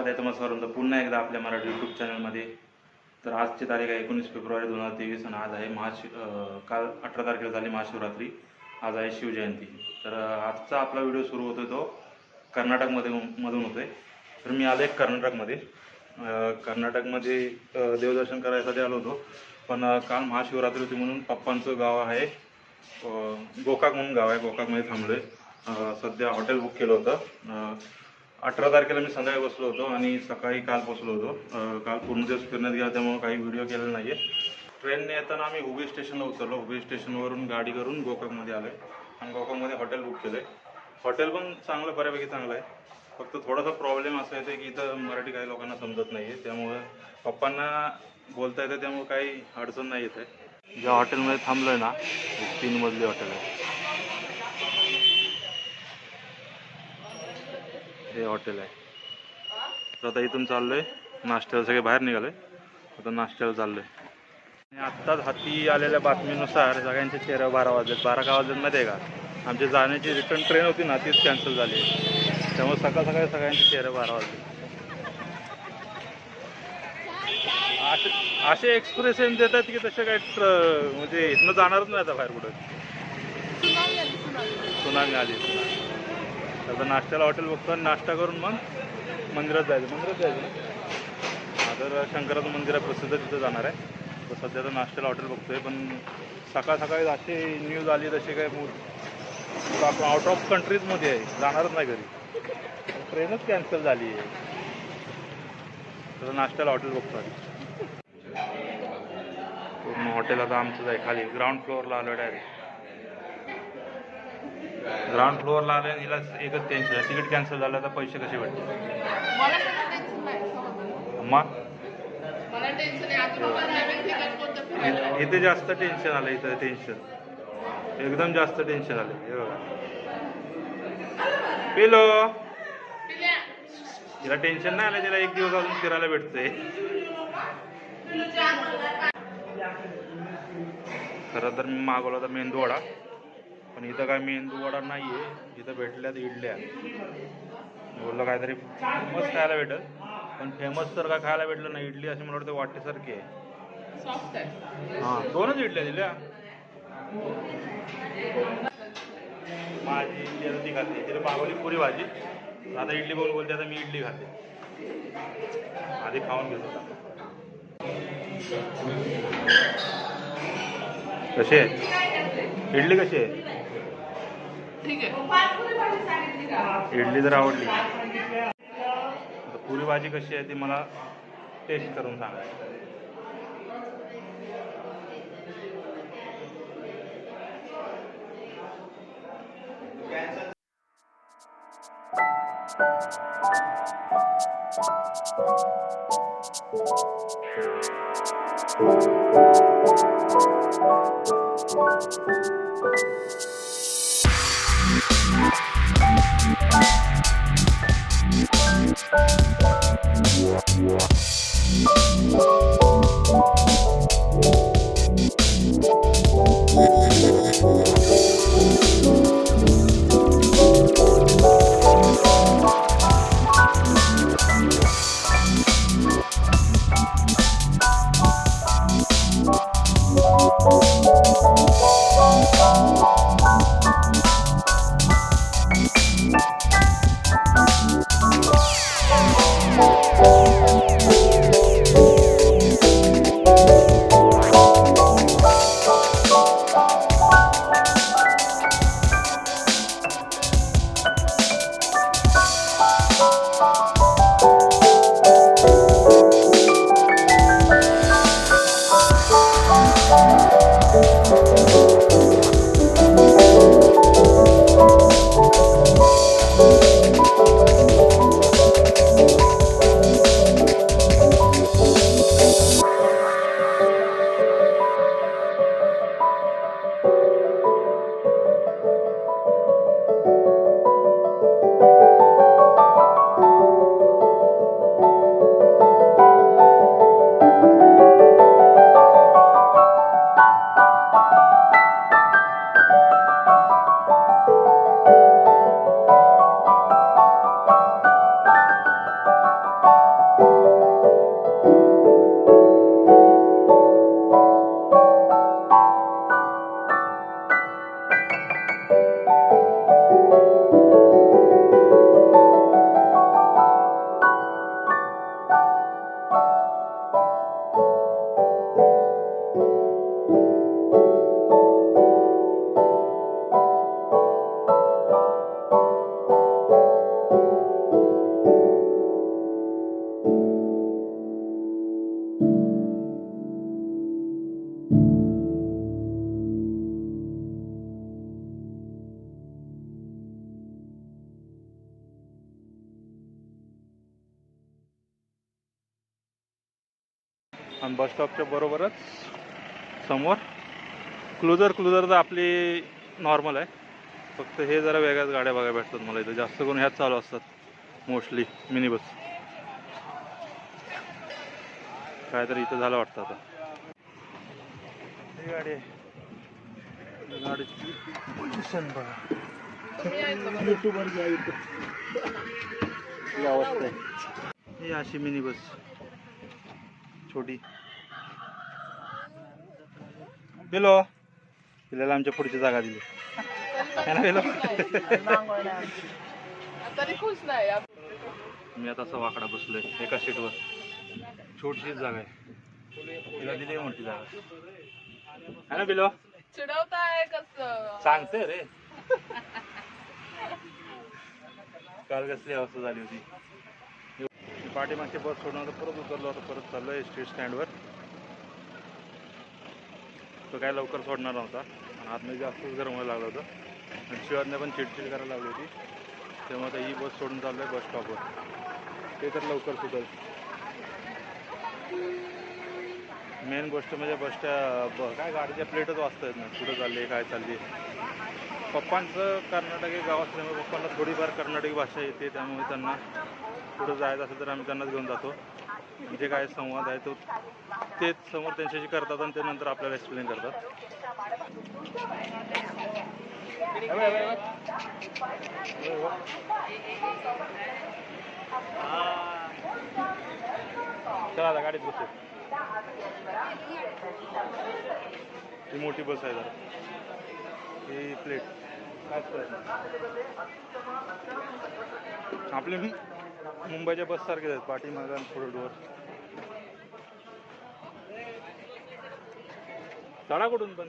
स्वागत आहे तुम्हाला सर्वांचं पुन्हा एकदा आपल्या मराठी यूट्यूब चॅनलमध्ये. तर आजची तारीख आहे 19 फेब्रुवारी 2023 आणि आज आहे काल 18 तारखेला झाली महाशिवरात्री. आज आहे शिवजयंती. तर आजचा आपला व्हिडिओ सुरू होतो तो मधून होतो आहे. तर मी आलो आहे कर्नाटकमध्ये देवदर्शन करायसाठी आलो होतो. पण काल महाशिवरात्री होती म्हणून पप्पांचं गाव आहे गोकाक म्हणून गाव आहे. गोकाकमध्ये थांबलो आहे. सध्या हॉटेल बुक केलं होतं. 18 तारखेला मी संध्याकाळी बसलो होतो आणि सकाळी काल पोचलो होतो. काल पूर्ण दिवस फिरण्यात गेला त्यामुळे काही व्हिडिओ केलेला नाही आहे. ट्रेनने येताना आम्ही हुबळी स्टेशनला उतरलो. हुबळी स्टेशनवरून गाडी करून गोकाकमध्ये आलो आहे आणि गोकाकमध्ये हॉटेल बुक केलं आहे. हॉटेल पण चांगलं, बऱ्यापैकी चांगलं आहे. फक्त थोडासा प्रॉब्लेम असा येतो की इथं मराठी काही लोकांना समजत नाही आहे. त्यामुळं पप्पांना बोलता येतं त्यामुळे काही अडचण नाही येत आहे. ज्या हॉटेलमध्ये थांबलो आहे ना, 3 मजली हॉटेल आहे. हे हॉटेल आहे. तर आता इथून चाललो आहे नाश्त्याला. सगळे बाहेर निघाले. आता नाश्त्याला चाललो आहे. आणि आत्ताच हाती आलेल्या बातमीनुसार सगळ्यांचे चेहरे 12 वाजलेत. 12 का वाजलेत माहिती आहे का? आमची जाण्याची रिटर्न ट्रेन होती ना, तीच कॅन्सल झाली आहे. त्यामुळे सकाळ सकाळी सगळ्यांचे चेहरे 12 वाजले. असे एक्सप्रेशन देतात की तसे काय म्हणजे इथनं जाणारच नाही आता बाहेर कुठं. सुनामी आली. आता नाश्त्याला हॉटेल बघतो. नाश्ता करून मग मंदिरात जायचं तर शंकराचं मंदिर आहे प्रसिद्ध, तिथं जाणार आहे. तर सध्या तर नाश्त्याला हॉटेल बघतोय. पण सकाळ सकाळी अशी न्यूज आली तशी काय आपण आउट ऑफ कंट्रीजमध्ये आहे, जाणारच नाही घरी. ट्रेनच कॅन्सल झाली आहे. तर नाश्त्याला हॉटेल बघतो आधी. पूर्ण हॉटेल आता आमचंच आहे. खाली ग्राउंड फ्लोअरला आलो डायरेक्ट. ग्राउंड फ्लोअरला आले. हिला एकच टेन्शन आहे, तिकीट कॅन्सल झालं तर पैसे कसे भेटतील. मग इथे जास्त टेन्शन आलं. इथं टेन्शन एकदम जास्त टेन्शन आलं. हे बघा पिलो, तिला टेन्शन नाही आलं. तिला एक दिवस अजून फिरायला भेटतंय. खरं तर मी मागवला होता मेंदू वडा, पण इथं काय मेंदू वडा नाही आहे. इथं भेटल्यात इडल्या. बोललं काहीतरी फेमस खायला भेटल, पण फेमस तर काय खायला भेटलं नाही. इडली अशी मला वाटतं वाटेसारखी आहे. हां, 2च इडल्या दिल्या. माझी इडली ती खाते. तिला मागवली पुरी भाजी. आता इडली बघून बोलते आता मी इडली खाते. आधी खाऊन घेतो. कशी आहे इडली? कशी आहे? इडली तर आवडली. पुरी भाजी कशी आहे ती मला टेस्ट करून सांगा. आणि बस स्टॉपच्या बरोबरच समोर क्लुझर तर आपली नॉर्मल आहे, फक्त हे जरा वेगळ्याच गाड्या बघायला भेटतात मला इथं. जास्त करून ह्याच चालू असतात मोस्टली मिनी बस. काय तर इथं झालं वाटतं आता. ही गाडी आहे, गाडीची पोझिशन बघा. युट्यूबर ही अवस्था आहे. ही अशी मिनी बस छोटी. गेलो तिला आमच्या पुढची जागा दिली. मी आता असा वाकडा बसलोय एका सीटवर. छोटीशीच जागा आहे, तिला दिली मोठी जागा है ना. बिलो चिडवताय कसं सांगते रे. काल कसली अवस्था झाली होती. पाठीमागची बस सोडून परत उतरलो होतो, परत चाललोय स्ट्रीट स्टँडवर. तो काय लवकर सोडणार नव्हता आणि आतमध्ये जास्तच गरम व्हायला लागलं होतं आणि शिवाजने पण चिडचिड करायला लागली होती. त्यामुळे आता ही बस सोडून चाललोय बस स्टॉपवर. ते तर लवकर सुटेल. मेन गोष्ट म्हणजे काय गाडीच्या प्लेटच वाचता येत नाही, कुठं चालली काय चालली. पप्पांचं कर्नाटकी गाव असल्यामुळे पप्पांना थोडीफार कर्नाटकी भाषा येते, त्यामुळे त्यांना पुढं जायचं असेल तर आम्ही त्यांनाच घेऊन जातो. जे काय संवाद आहे तो तेच समोर त्यांच्याशी करतात आणि ते नंतर आपल्याला एक्सप्लेन करतात. चला गाडीत बसू. ही मोठी बस आहे जरा. ही प्लेट काय आपले मुंबईच्या बस सारखेच आहेत, पाठीमागं आणि पुढे डोअर. चढा कुठून पण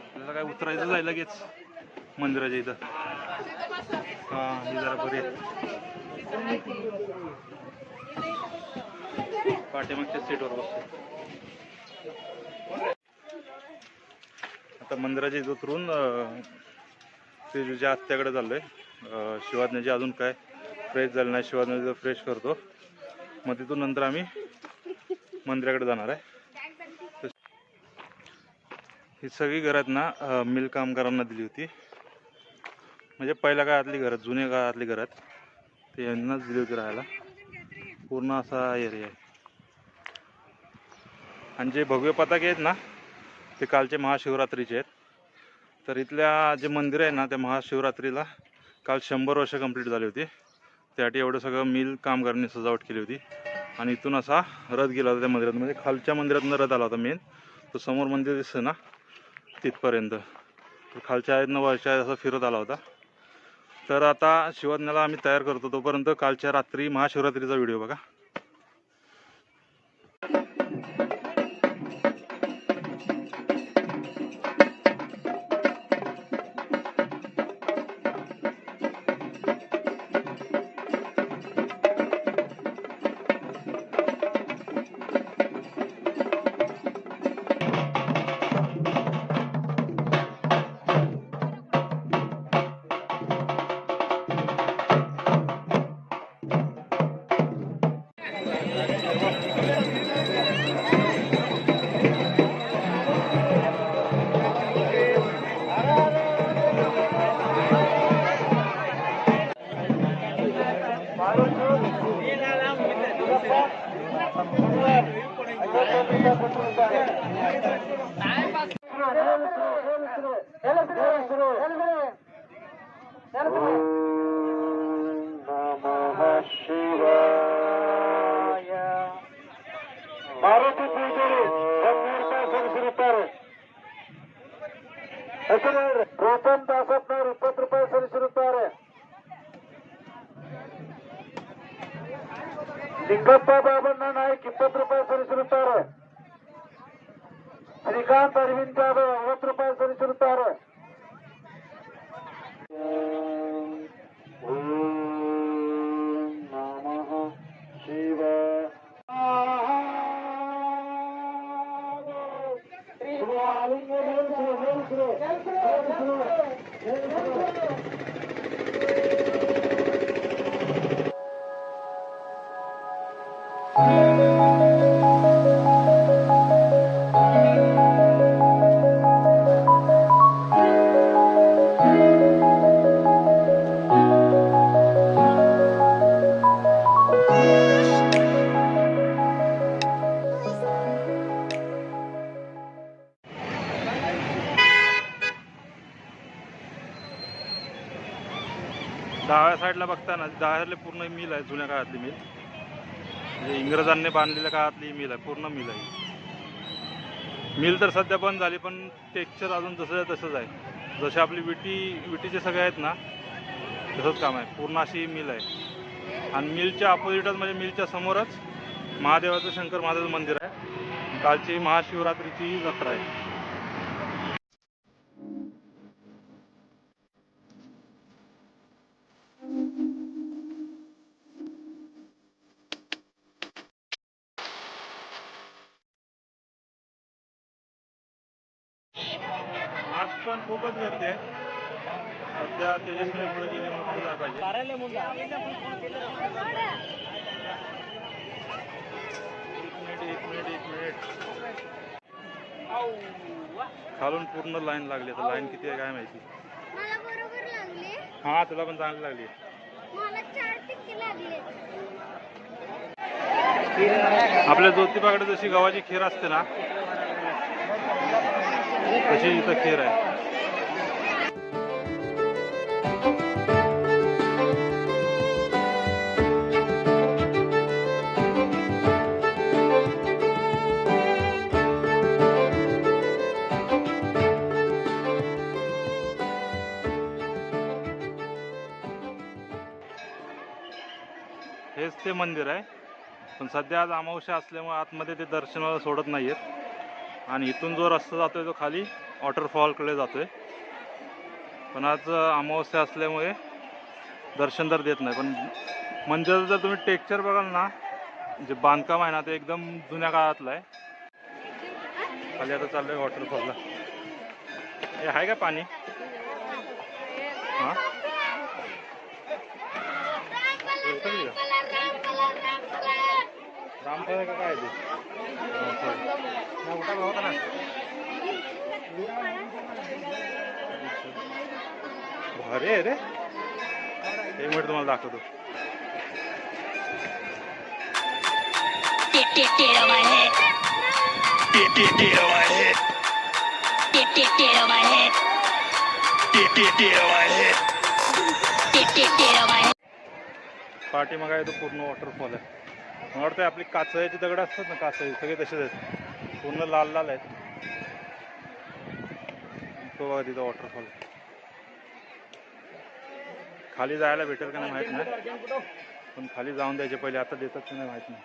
आपल्याला काय उतरायचं जाय लगेच मंदिराच्या इथं. हां ही जरा बरी आहे. पाठीमागच्या सीटवर बसतो. आता मंदिराच्या इथं उतरून तुझ्या आत्याकडे चाललोय. शिवाजण्याची अजून काय फ्रेश झालं नाही, शिवाजण्याचं फ्रेश करतो. मग तिथून नंतर आम्ही मंदिराकडे जाणार आहे. ही सगळी घरात ना मिल कामगारांना दिली होती. म्हणजे पहिल्या काळातली घरात, जुन्या काळातली घरात ते यांनाच दिली होती राहायला. पूर्ण असा एरिया आहे. आणि जे भव्य पताके आहेत ना ते कालचे महाशिवरात्रीचे आहेत. तर इथल्या जे मंदिर आहे ना त्या महाशिवरात्रीला काल 100 वर्ष कंप्लीट झाली होती. त्यासाठी एवढं सगळं मिल कामगारांनी सजावट केली होती. आणि इथून असा रथ गेला होता त्या मंदिरात, म्हणजे खालच्या मंदिरातून रथ आला होता मेन. तो समोर मंदिर दिसतं ना तिथपर्यंत, तर खालच्या आहेत ना वरच्या असा फिरत आला होता. तर आता शिवाज्ञाला आम्ही तयार करतो, तोपर्यंत कालच्या रात्री महाशिवरात्रीचा व्हिडिओ बघा. ಮಾರುತಿ ಪೂಜಾರಿ 100 ರೂಪಾಯಿ ಸಲ್ಲಿಸಿರುತ್ತಾರೆ. ರೋಪನ್ ದಾಸಪ್ಪನವರು 20 ರೂಪಾಯಿ ಸಲ್ಲಿಸಿರುತ್ತಾರೆ. ಲಿಂಗಪ್ಪ ಬಾಬಣ್ಣ ನಾಯ್ಕ್ 20 ರೂಪಾಯಿ ಸಲ್ಲಿಸಿರುತ್ತಾರೆ. ಶ್ರೀಕಾಂತ್ ಅರವಿಂದ್ ಜಾಧವ್ 50 ರೂಪಾಯಿ ಸಲ್ಲಿಸಿರುತ್ತಾರೆ. डाव्या साईडला बघताना डाव्यातले पूर्ण मिल आहे, जुन्या काळातली मिल, म्हणजे इंग्रजांनी बांधलेल्या काळातली मिल आहे, पूर्ण मिल आहे. मिल तर सध्या बंद झाली, पण टेक्स्चर अजून तसंच आहे. जसे आपली विटीचे सगळे आहेत ना, तसंच काम आहे. पूर्ण अशी मिल आहे. आणि मिलच्या अपोजिटच म्हणजे मिलच्या समोरच महादेवाचं शंकर महादेवाचं मंदिर आहे. कालची महाशिवरात्रीची जत्रा आहे. आज पण खूपच गर्दी आहे. सध्या तेजस्वी पुढे गेले म्हणून पुढे जायला पाहिजे. एक मिनिट. खालून पूर्ण लाईन लागली. आता लाईन किती आहे काय माहिती. मला बरोबर लागले. हा, तुला पण चांगली लागली. मला 4 टिक्के लागले. आपल्या ज्योतिबाकडे जशी गव्हाची खीर असते ना, तशी इथं खीर आहे. हेच ते मंदिर आहे. पण सध्या आज अमावस्या असल्यामुळे आतमध्ये ते दर्शनाला सोडत नाहीयेत. आणि इथून जो रस्ता जातोय तो खाली वॉटरफॉलकडे जातोय. पण आज अमावस्या असल्यामुळे दर्शन तर देत नाही. पण मंदिराचं जर तुम्ही टेक्स्चर बघाल ना, जे बांधकाम आहे ना, ते एकदम जुन्या काळातलं आहे. खाली आता चाललंय वॉटरफॉलला. हे आहे का पाणी? हां, रामफळ आहे का काय ते? भारी आहे रे. एक मिनिट तुम्हाला दाखवतो. पाठीमागे आहे तो पूर्ण वॉटरफॉल आहे. मला वाटतं आपली कासळ्याची दगड असतात ना, कासळी सगळे तसेच आहेत, पूर्ण लाल लाल आहेत. तो बघा तिथं वॉटरफॉल. खाली जायला भेटेल का नाही माहित नाही, पण खाली जाऊन द्यायचे पहिले. आता देतात की नाही माहित नाही.